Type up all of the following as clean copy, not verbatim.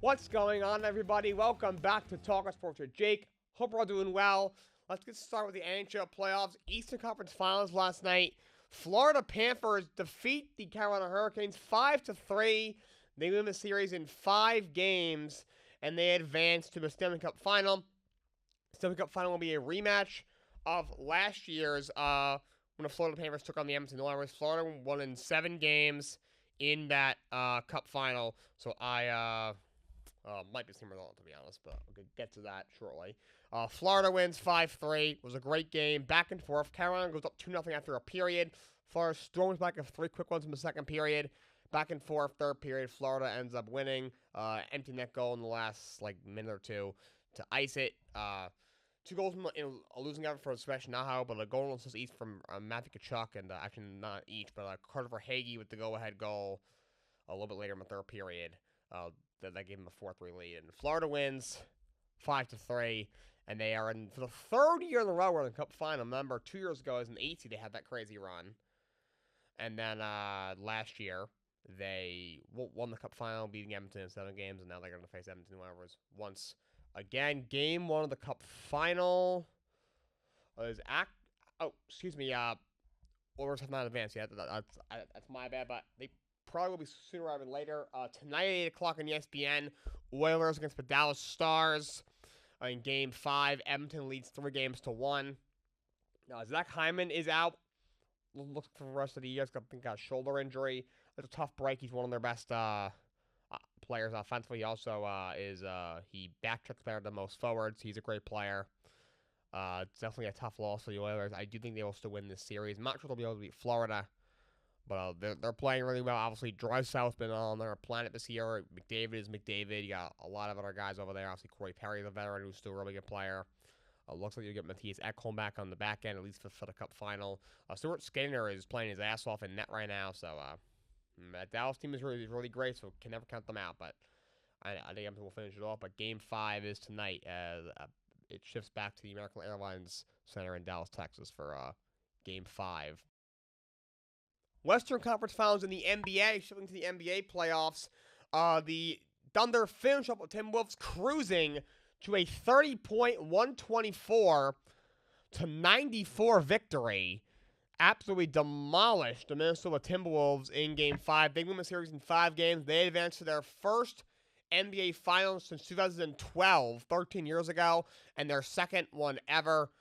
What's going on, everybody? Welcome back to Talkin Sports with Jake. Hope we're all doing well. Let's get started with the NHL playoffs. Eastern Conference Finals last night. Florida Panthers defeat the Carolina Hurricanes 5-3. They win the series in 5 games, and they advance to the Stanley Cup Final. Stanley Cup Final will be a rematch of last year's when the Florida Panthers took on the Edmonton Oilers. Florida won in 7 games in that Cup Final, so I might be the same result, to be honest, but we'll get to that shortly. Florida wins 5-3. It was a great game, back and forth. Carolina goes up 2-0 after a period. Florida storms back of 3 quick ones in the second period. Back and forth, third period. Florida ends up winning. Empty net goal in the last minute or two to ice it. 2 goals in a losing effort for Svechnikov, but a goal and assist each from Matthew Tkachuk, and actually not each, but Carter Hagee with the go-ahead goal a little bit later in the third period. That gave them a 4-3 lead. And Florida wins 5-3, and they are in for the 3rd year in a row we're in the Cup Final. Remember, 2 years ago as an 8 they had that crazy run. And then last year, they won the Cup Final, beating Edmonton in 7 games, and now they're going to face Edmonton Oilers once again. Game 1 of the Cup Final is Oilers have not advanced yet. That's my bad, but they probably will be sooner rather than later. Tonight at 8 o'clock on ESPN, Oilers against the Dallas Stars in Game 5. Edmonton leads 3-1. Now, Zach Hyman is out. Looks for the rest of the year. He's got a shoulder injury. It's a tough break. He's one of their best players offensively. He also he backtracks better than most forwards. He's a great player. It's definitely a tough loss for the Oilers. I do think they will still win this series. I'm not sure they'll be able to beat Florida, but they're playing really well. Obviously, Drysdale's been on their planet this year. McDavid is McDavid. You got a lot of other guys over there. Obviously, Corey Perry's a veteran who's still a really good player. Looks like you get Matthias Ekholm back on the back end, at least for the Cup Final. Stuart Skinner is playing his ass off in net right now, so that Dallas team is really great, so can never count them out. But I think Edmonton will finish it off. But Game 5 is tonight as it shifts back to the American Airlines Center in Dallas, Texas for Game 5. Western Conference Finals in the NBA, shifting to the NBA playoffs. The Thunder finish up with Timberwolves cruising to a 30-point, 124-94 victory. Absolutely demolished the Minnesota Timberwolves in Game 5. They win the series in 5 games. They advanced to their first NBA Finals since 2012, 13 years ago, and their second one ever.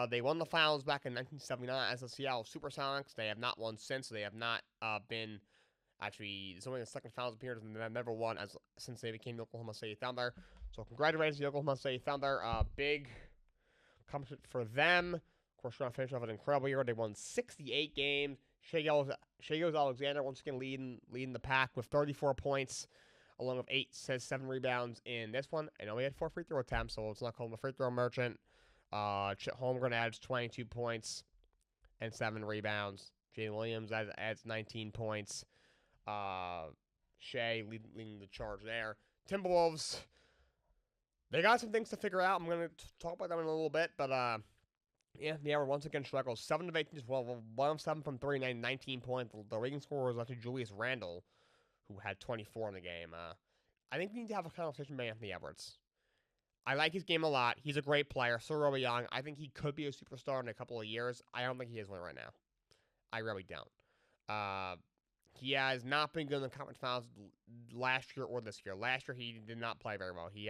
They won the Finals back in 1979 as the Seattle Supersonics. They have not won since. They have not been... Actually, it's only the second Finals appearance, and they've never won since they became the Oklahoma City Thunder. So congratulations to the Oklahoma City Thunder. Big accomplishment for them. Of course, trying to finish off an incredible year. They won 68 games. Shai Gilgeous-Alexander once again leading the pack with 34 points, along with 7 rebounds in this one. And only had 4 free throw attempts, so it's not called the free throw merchant. Chet Holmgren adds 22 points and 7 rebounds. Jalen Williams adds 19 points. Shea leading the charge there. Timberwolves, they got some things to figure out. I'm going to talk about them in a little bit, but they were once again struggles. 7 of 18, 1 of 7 from 3, 19 points. The leading scorer was actually Julius Randle, who had 24 in the game. I think we need to have a conversation about Anthony Edwards. I like his game a lot. He's a great player, so really young. I think he could be a superstar in a couple of years. I don't think he is one right now. I really don't. He has not been good in the conference finals last year or this year. Last year, he did not play very well. He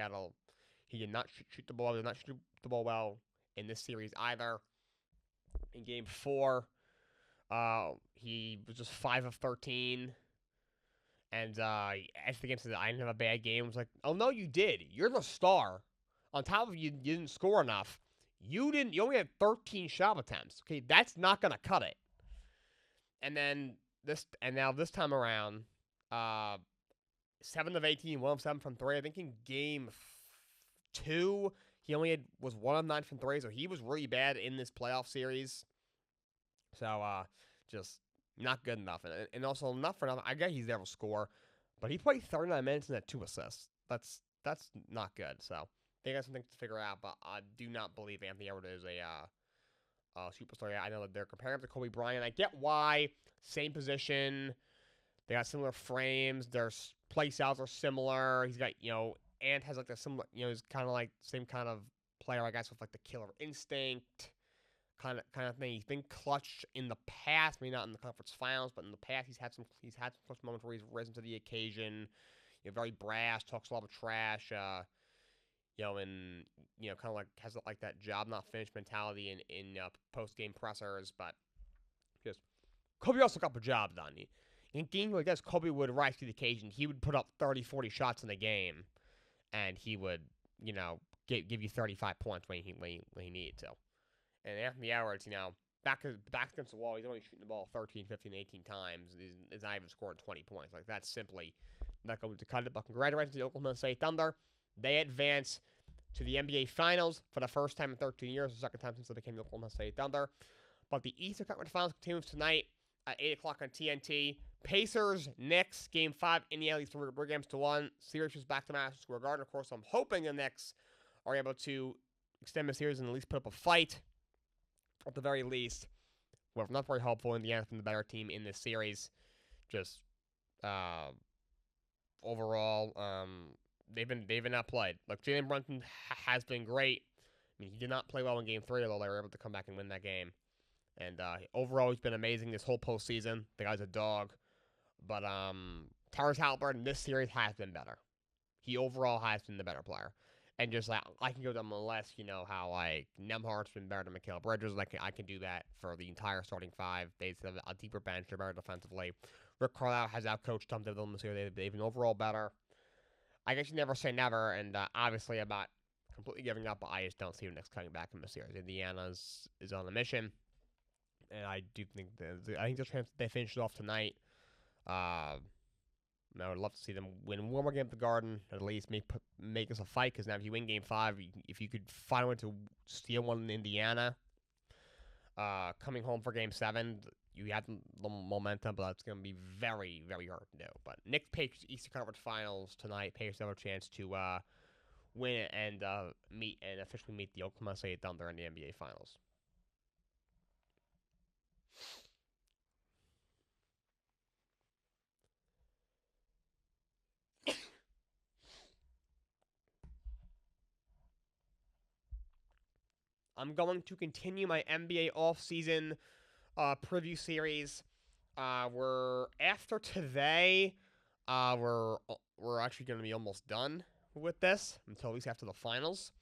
did not shoot the ball. He did not shoot the ball well in this series either. In Game 4, he was just 5 of 13. And after the game said, I didn't have a bad game. I was like, oh, no, you did. You're the star. On top of you didn't score enough. You only had 13 shot attempts. Okay, that's not going to cut it. And then now this time around, 7 of 18, 1 of 7 from 3. I think in Game 2, he only was 1 of 9 from 3, so he was really bad in this playoff series. So, just not good enough. And also, not for nothing, I guess he's never score, but he played 39 minutes and had 2 assists. That's not good. So, they got some things to figure out, but I do not believe Anthony Edwards is a superstar. Yeah, I know that they're comparing him to Kobe Bryant. I get why. Same position. They got similar frames. Their play styles are similar. He's got, and has like a similar, he's kind of like same kind of player, I guess, with like the killer instinct kind of thing. He's been clutch in the past, maybe not in the conference finals, but in the past he's had some clutch moments where he's risen to the occasion. Very brash, talks a lot of trash. And kind of like has like that job not finished mentality in post game pressers, but just Kobe also got the job done. In games like this, Kobe would rise to the occasion. He would put up 30, 40 shots in a game, and he would, give you 35 points when he needed to. And after the hours, back against the wall, he's only shooting the ball 13, 15, 18 times. He's not even scoring 20 points. Like, that's simply not going to cut it. But congratulations to the Oklahoma State Thunder. They advance to the NBA Finals for the first time in 13 years, the second time since they became the Oklahoma State Thunder. But the Eastern Conference Finals continues tonight at 8 o'clock on TNT. Pacers, Knicks, Game 5, Indiana leads 3 games to 1. Series is back to Madison Square Garden. Of course, I'm hoping the Knicks are able to extend the series and at least put up a fight. At the very least, well, not very hopeful. Indiana's been the better team in this series. Just overall, they've been outplayed. Look, Jalen Brunson has been great. I mean, he did not play well in Game 3, although they were able to come back and win that game. And overall, he's been amazing this whole postseason. The guy's a dog. But Tyrese Halliburton in this series has been better. He overall has been the better player. And just like, I can go down the list, how like Nembhard's been better than Mikal Bridges. Like, I can do that for the entire starting 5. They have a deeper bench. They're better defensively. Rick Carlisle has outcoached Tom Thibodeau this year. They've been overall better. I guess you never say never. And obviously, I'm not completely giving up, but I just don't see the Knicks coming back in the series. Indiana is on a mission. And I do think there's a chance they finish it off tonight. I would love to see them win one more game at the Garden, at least make us a fight. Because now, if you win Game 5, if you could find a way to steal one in Indiana, coming home for Game 7, you have the momentum, but it's going to be very, very hard to do. But Knicks Pacers Eastern Conference Finals tonight. Pacers have a chance to win and officially meet the Oklahoma State Thunder in the NBA Finals. I'm going to continue my NBA offseason preview series. We're after today. We're actually going to be almost done with this until at least after the finals.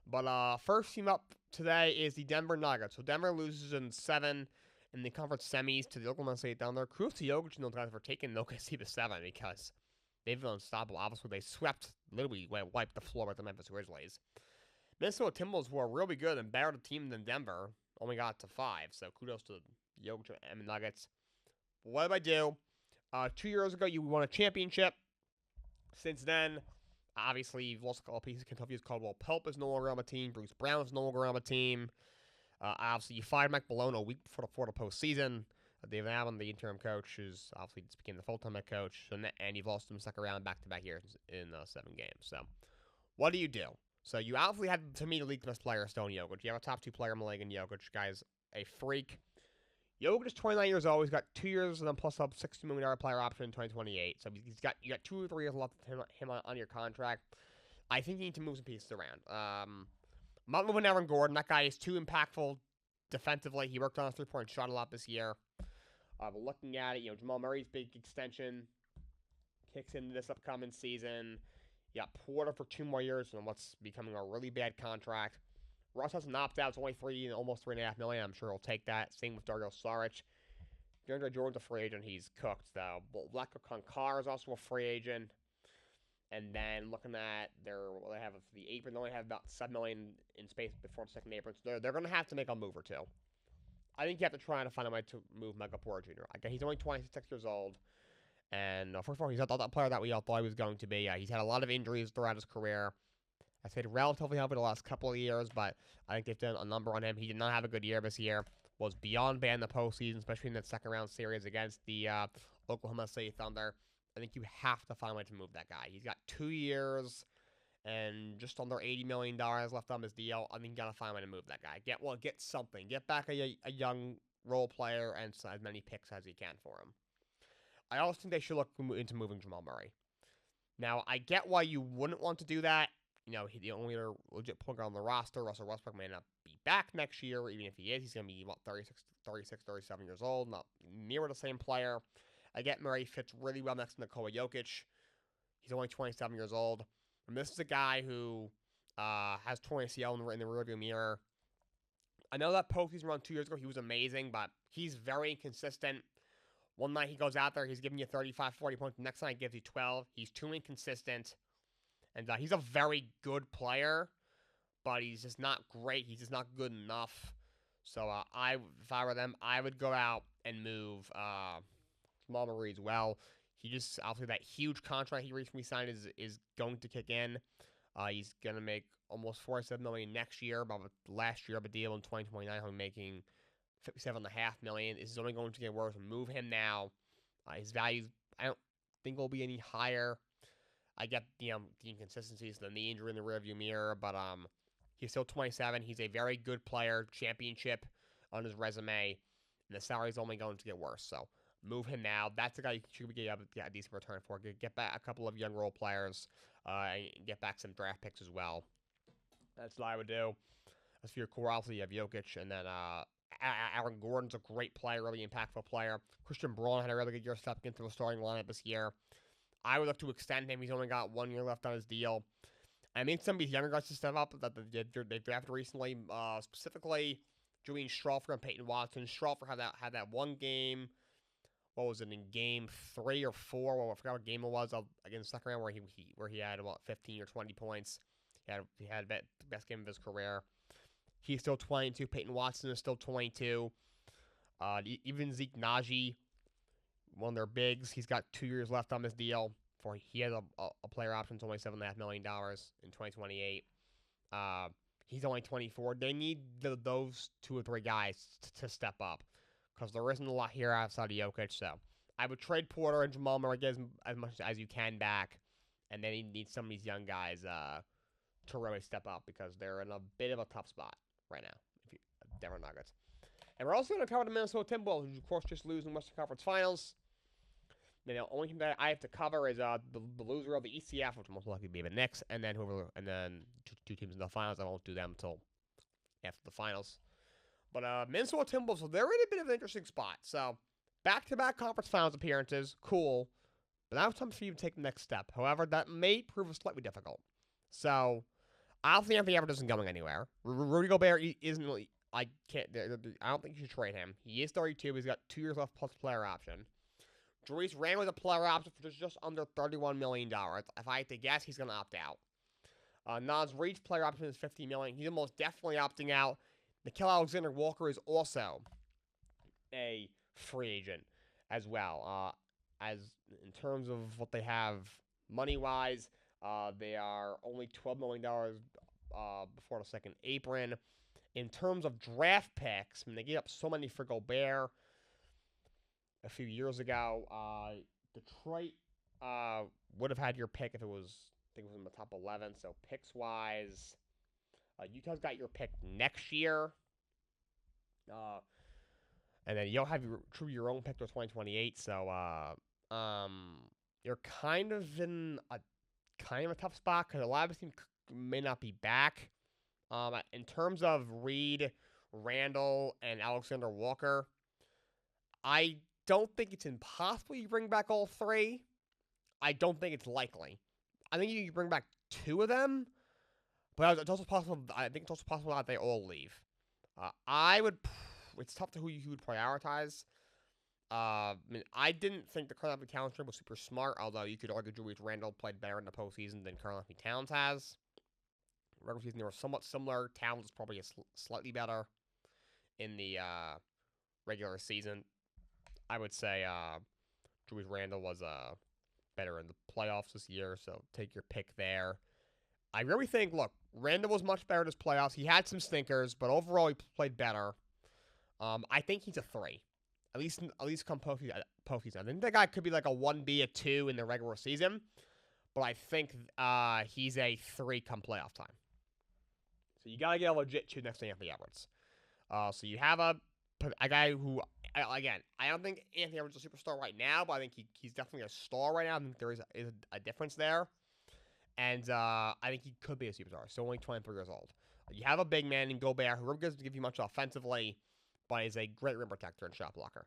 But first team up today is the Denver Nuggets. So Denver loses in 7 in the conference semis to the Oklahoma State Thunder. Kudos to Jokic and those guys for taking OKC to 7 because they've been unstoppable. Obviously, they literally wiped the floor with the Memphis Grizzlies. Minnesota Timberwolves, who are really good and better team than Denver, only got to 5. So kudos to Jokic and the Nuggets. But what did I do? 2 years ago, you won a championship. Since then, obviously, you've lost a couple pieces. Kentucky's Caldwell Pope is no longer on the team. Bruce Brown is no longer on the team. Obviously, you fired Mike Malone a week before the postseason. David Allen, the interim coach, who's obviously just became the full-time head coach. And you've lost him second round back-to-back years in 7 games. So, what do? So you obviously had, to me, the league's best player, Stone Jokic. You have a top 2 player, Malagan Jokic. Guy's a freak. Jokic is 29 years old. He's got 2 years and then plus a $60 million player option in 2028. So you got 2 or 3 years left of him on your contract. I think you need to move some pieces around. I'm not moving Aaron Gordon. That guy is too impactful defensively. He worked on a 3-point shot a lot this year. But looking at it, Jamal Murray's big extension kicks into this upcoming season. You got Porter for 2 more years on what's becoming a really bad contract. Russ has an opt-out. It's only almost $3.5 million. I'm sure he'll take that. Same with Dario Saric. DeAndre Jordan's a free agent. He's cooked, though. Vlatko Konkar is also a free agent. And then looking at they have for the apron, they only have about $7 million in space before the second apron. So they're going to have to make a move or two. I think you have to try to find a way to move Michael Porter Jr. He's only 26 years old. And first of all, he's not that player that we all thought he was going to be. He's had a lot of injuries throughout his career. I stayed relatively healthy the last couple of years, but I think they've done a number on him. He did not have a good year this year. Was beyond bad in the postseason, especially in that second round series against the Oklahoma City Thunder. I think you have to find a way to move that guy. He's got 2 years and just under $80 million left on his deal. I think you got to find a way to move that guy. Get something. Get back a young role player and as many picks as you can for him. I also think they should look into moving Jamal Murray. Now, I get why you wouldn't want to do that. You know, the only other legit point guard on the roster, Russell Westbrook, may not be back next year. Even if he is, he's going to be, what, 37 years old, not near the same player. I get Murray fits really well next to Nikola Jokic. He's only 27 years old. And this is a guy who has torn ACL in the rearview mirror. I know that postseason run 2 years ago, he was amazing, but he's very inconsistent. One night he goes out there, he's giving you 35, 40 points. The next night he gives you 12. He's too inconsistent. And he's a very good player, but he's just not great. He's just not good enough. So if I were them, I would go out and move Jamal Murray as well. He just, obviously, that huge contract he recently signed is going to kick in. He's going to make almost $47 million next year, but last year of a deal in 2029, he'll be making $57.5 million. This is only going to get worse. Move him now. His value, I don't think, will be any higher. I get the inconsistencies, the knee injury in the rearview mirror, but he's still 27. He's a very good player, championship on his resume, and the salary's only going to get worse. So move him now. That's the guy you should get a decent return for. Get back a couple of young role players, and get back some draft picks as well. That's what I would do. As for your core, obviously you have Jokic, and then Aaron Gordon's a great player, really impactful player. Christian Braun had a really good year stepping into the starting lineup this year. I would look to extend him. He's only got 1 year left on his deal. I think some of these younger guys to step up that they've drafted recently, specifically Julian Strawford and Peyton Watson. Strawford had that one game. What was it, in game 3 or 4? Well, I forgot what game it was against the second round where he had about 15 or 20 points. He had the best game of his career. He's still 22. Peyton Watson is still 22. Even Zeke Naji, one of their bigs, he's got 2 years left on this deal. He has a player option, it's only $7.5 million in 2028. He's only 24. They need those 2 or 3 guys to step up because there isn't a lot here outside of Jokic. So I would trade Porter and Jamal Murray, get as much as you can back, and then you need some of these young guys to really step up because they're in a bit of a tough spot right now. Denver Nuggets. And we're also going to cover the Minnesota Timberwolves, who, of course, just lose in Western Conference Finals. The only thing that I have to cover is the loser of the ECF, which will most likely be the Knicks, and then two teams in the finals. I won't do them until after the finals. But Minnesota Timberwolves, so they're in a bit of an interesting spot. So back-to-back conference finals appearances, cool. But now it's time for you to take the next step. However, that may prove slightly difficult. So I don't think Anthony Edwards isn't going anywhere. Rudy Gobert isn't really. I don't think you should trade him. He is 32. He's got 2 years left plus player option. Julius Randle with a player option for just under $31 million. If I had to guess, he's going to opt out. Naz Reid's player option is $50 million. He's almost definitely opting out. Nickeil Alexander-Walker is also a free agent as well. As in terms of what they have money-wise, they are only $12 million before the second apron. In terms of draft picks, I mean, they gave up so many for Gobert a few years ago. Detroit would have had your pick if it was, I think it was in the top 11. So picks-wise, Utah's got your pick next year. And then you'll have your own pick till 2028. So you're kind of in a tough spot because a lot of this team may not be back. In terms of Reed, Randall, and Alexander Walker, I don't think it's impossible you bring back all 3. I don't think it's likely. I think you can bring back 2 of them, but it's also possible. I think it's also possible that they all leave. It's tough to who you would prioritize. I mean, I didn't think the Karl-Anthony Towns trade was super smart, although you could argue Julius Randle played better in the postseason than Karl-Anthony Towns has. Regular season, they were somewhat similar. Towns is probably slightly better in the regular season. I would say Julius Randle was better in the playoffs this year, so take your pick there. I really think, look, Randle was much better this playoffs. He had some stinkers, but overall he played better. I think he's a 3, at least come postseason. I think that guy could be like a 1B, a 2 in the regular season, but I think he's a 3 come playoff time. So you gotta get a legit 2 next to Anthony Edwards. So you have a guy who again, I don't think Anthony Edwards is a superstar right now, but I think he's definitely a star right now. I think there is a difference there. And I think he could be a superstar. Still only 23 years old. You have a big man in Gobert who really doesn't give you much offensively, but is a great rim protector and shot blocker.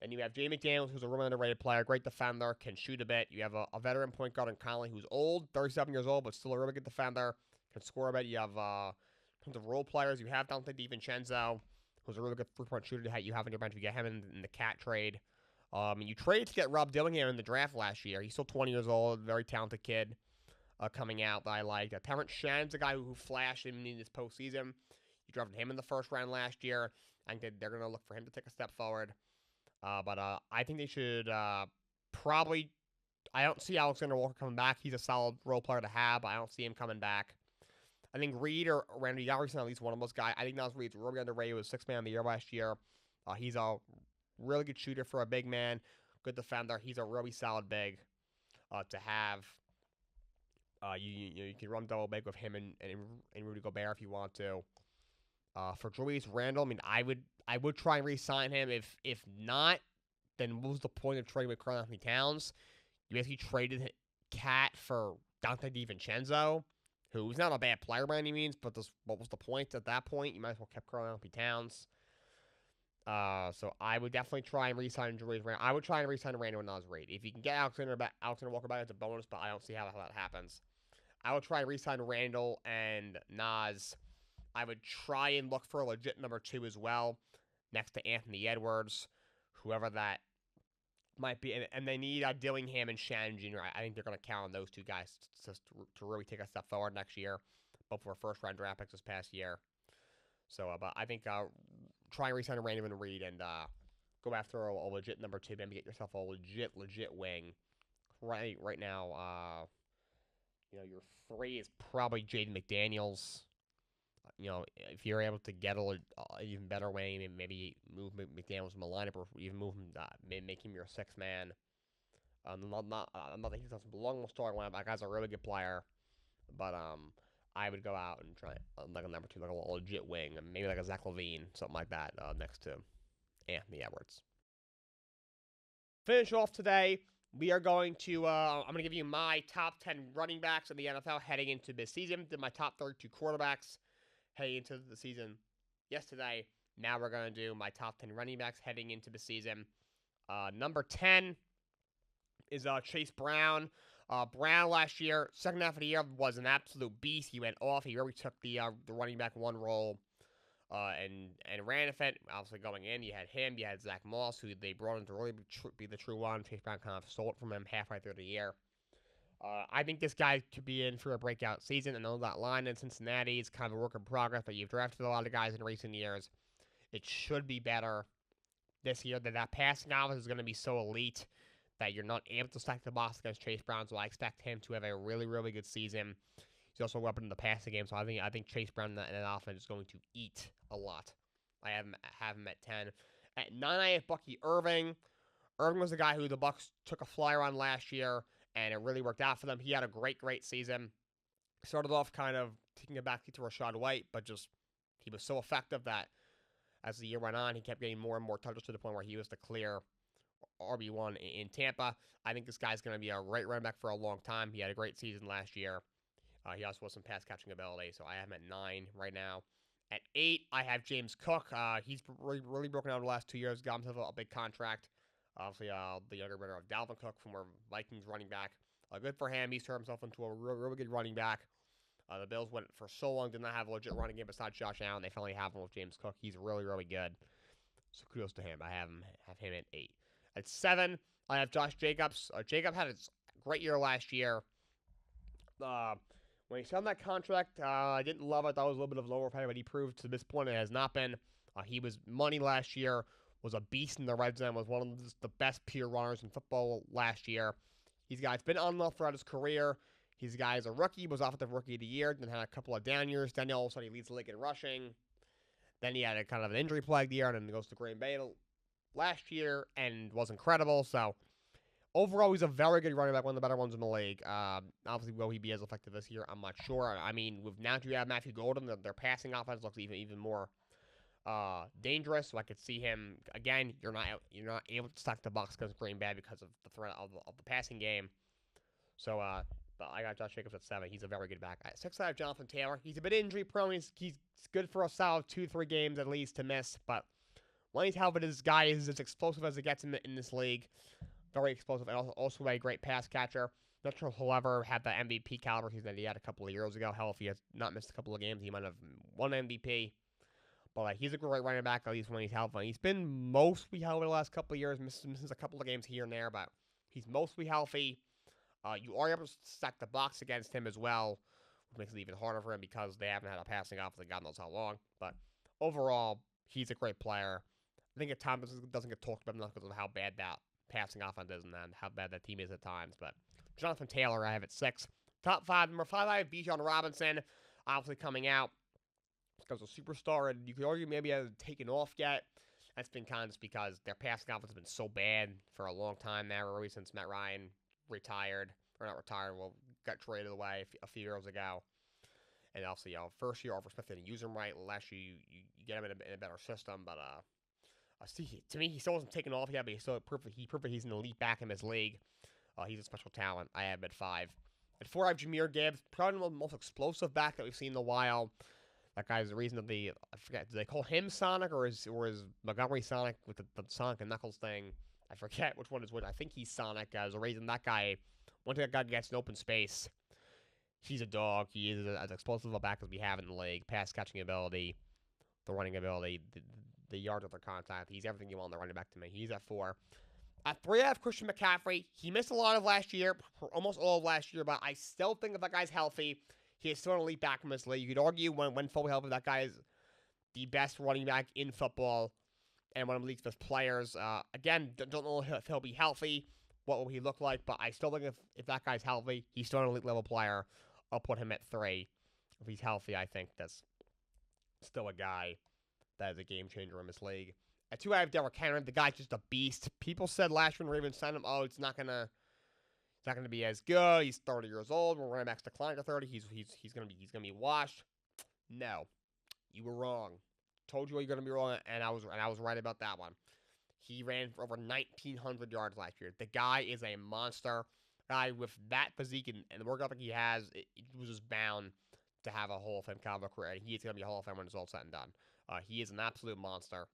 Then you have Jay McDaniels, who's a really underrated player, great defender, can shoot a bit. You have a veteran point guard in Conley, who's old, 37 years old, but still a really good defender, can score a bit. You have tons of role players. You have Dante DiVincenzo, who's a really good three-point shooter that you have on your bench. You get him in the Cat trade. And you trade to get Rob Dillingham in the draft last year. He's still 20 years old, very talented kid. Coming out that I like. Terrence Shannon's a guy who flashed in this postseason. You drafted him in the first round last year. I think they're going to look for him to take a step forward. But I think they should probably. I don't see Alexander Walker coming back. He's a solid role player to have, but I don't see him coming back. I think Reed or Randy Yallerson, at least one of those guys. I think Nas Reed's really underrated. He was 6th man of the year last year. He's a really good shooter for a big man. Good defender. He's a really solid big to have. You can run double big with him and Rudy Gobert if you want to. For Julius Randle, I mean, I would try and re-sign him. If not, then what was the point of trading with Karl-Anthony Towns? You basically traded Cat for Dante DiVincenzo, who's not a bad player by any means, but what was the point at that point? You might as well kept Karl-Anthony Towns. So I would definitely try and re-sign Julius Randle. I would try and re-sign Randle and Nas Reed. If you can get Alexander Walker back, it's a bonus, but I don't see how that happens. I would try and re-sign Randle and Nas. I would try and look for a legit number 2 as well, next to Anthony Edwards, whoever that might be. And they need Dillingham and Shannon Jr. I think they're going to count on those two guys to really take a step forward next year. Both were first-round draft picks this past year. So, but I think try and re-sign Randle and Reed and go after a legit number 2, maybe get yourself a legit wing. Right now, your 3 is probably Jaden McDaniels. If you're able to get an even better wing, maybe move McDaniels from the lineup, or even move him, make him your 6th man. I'm not that he doesn't belong in the starting lineup. That guy's a really good player, but I would go out and try like a number 2, like a legit wing, maybe like a Zach LaVine, something like that, next to Anthony Edwards. Finish off today. We are going to, I'm going to give you my top 10 running backs in the NFL heading into this season. Did my top 32 quarterbacks heading into the season yesterday. Now we're going to do my top 10 running backs heading into the season. Number 10 is Chase Brown. Brown last year, second half of the year, was an absolute beast. He went off. He really took the running back 1 role and ran with it. Obviously, going in, you had him. You had Zach Moss, who they brought in to really be the true one. Chase Brown kind of stole it from him halfway through the year. I think this guy could be in for a breakout season. I know that line in Cincinnati is kind of a work in progress, but you've drafted a lot of guys in recent years. It should be better this year. That passing offense is going to be so elite that you're not able to stack the box against Chase Brown, so I expect him to have a really, really good season. He's also a weapon in the passing game, so I think Chase Brown in that offense is going to eat a lot. I have him at 10. At 9, I have Bucky Irving. Irving was the guy who the Bucs took a flyer on last year, and it really worked out for them. He had a great season. Started off kind of taking a backseat to Rachaad White, but he was so effective that as the year went on, he kept getting more and more touches to the point where he was the clear RB1 in Tampa. I think this guy's going to be a great running back for a long time. He had a great season last year. He also has some pass-catching ability, so I have him at 9 right now. At 8, I have James Cook. He's really broken out the last 2 years, got himself a big contract. Obviously, the younger brother of Dalvin Cook, former Vikings running back. Good for him. He's turned himself into a really good running back. The Bills went for so long, did not have a legit running game besides Josh Allen. They finally have him with James Cook. He's really good. So kudos to him. I have him at 8. At 7, I have Josh Jacobs. Jacob had a great year last year. When he signed that contract, I didn't love it. That was a little bit of lower pay, but he proved to this point it has not been. He was money last year, was a beast in the red zone, was one of the best pure runners in football last year. He's been on and off throughout his career. He's a rookie, was offensive rookie of the year, then had a couple of down years. Then all of a sudden he leads the league in rushing. Then he had a kind of an injury-plagued year, and then he goes to Green Bay last year and was incredible. So overall, he's a very good running back, one of the better ones in the league. Obviously, will he be as effective this year? I'm not sure. I mean, now that you have Matthew Golden, their passing offense looks even more dangerous. So I could see him again. You're not able to stack the box against Green Bay because of the threat of the passing game. So but I got Josh Jacobs at 7. He's a very good back. At 6, I have Jonathan Taylor. He's a bit injury prone. He's good for a solid 2-3 games at least to miss. But when he's healthy, this guy is as explosive as it gets in this league. Very explosive, and also a great pass catcher. Not sure he'll ever have the MVP caliber season that he had a couple of years ago. Hell, if he has not missed a couple of games, he might have won MVP. But he's a great running back, at least when he's healthy. He's been mostly healthy the last couple of years, misses a couple of games here and there, but he's mostly healthy. You are able to stack the box against him as well, which makes it even harder for him because they haven't had a passing offense in God knows how long. But overall, he's a great player. I think at times doesn't get talked about enough because of how bad that passing offense is and how bad that team is at times. But Jonathan Taylor, I have at 6. Top 5, number 5, I have Bijan Robinson, obviously coming out because a superstar, and you could argue maybe hasn't taken off yet. That's been kind of just because their passing offense has been so bad for a long time now, really since Matt Ryan retired, or not retired, well, got traded away a few years ago. And also, first year Arthur Smith didn't use him right. Last year, you get him in a better system, but to me, he still wasn't taken off yet, but he's still perfect. He's an elite back in this league. He's a special talent. I have him at 5. At 4, I have Jahmyr Gibbs, probably the most explosive back that we've seen in a while. That guy's the reason that I forget, do they call him Sonic, or is Montgomery Sonic with the Sonic and Knuckles thing? I forget which one is which. I think he's Sonic. There's a reason that guy, once that guy gets in open space, he's a dog. He is as explosive a back as we have in the league. Pass catching ability, the running ability, the yards after contact. He's everything you want in the running back to me. He's at 4. At 3, I have Christian McCaffrey. He missed a lot of last year, almost all of last year, but I still think if that guy's healthy, he is still an elite back in this league. You could argue when fully healthy, that guy is the best running back in football and one of the league's best players. Again, don't know if he'll be healthy, what will he look like, but I still think if that guy's healthy, he's still an elite level player. I'll put him at 3. If he's healthy, I think that's still a guy that is a game changer in this league. At 2, I have Derrick Henry. The guy's just a beast. People said last year when Ravens signed him, it's not gonna be as good. He's 30 years old. When running backs decline to 30, he's gonna be washed. No, you were wrong. Told you you're gonna be wrong, and I was right about that one. He ran for over 1,900 yards last year. The guy is a monster. Guy with that physique and the workout that he has, it was just bound to have a Hall of Fame caliber career. And he is gonna be a Hall of Fame when it's all said and done. He is an absolute monster.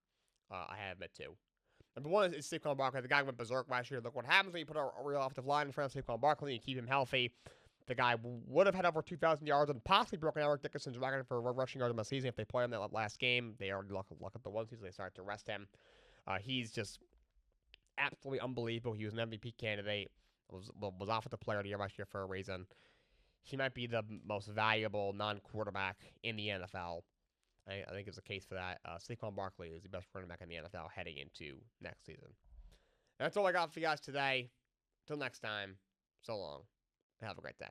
I have him at 2. Number 1 is Saquon Barkley. The guy went berserk last year. Look what happens when you put a real offensive line in front of Saquon Barkley and you keep him healthy. The guy would have had over 2,000 yards and possibly broken Eric Dickerson's record for rushing yards in the season if they play him that last game. They already look at the one season. They started to rest him. He's just absolutely unbelievable. He was an MVP candidate. Was offensive player of the year last year for a reason. He might be the most valuable non-quarterback in the NFL. I think it's a case for that. Saquon Barkley is the best running back in the NFL heading into next season. That's all I got for you guys today. Until next time, so long. Have a great day.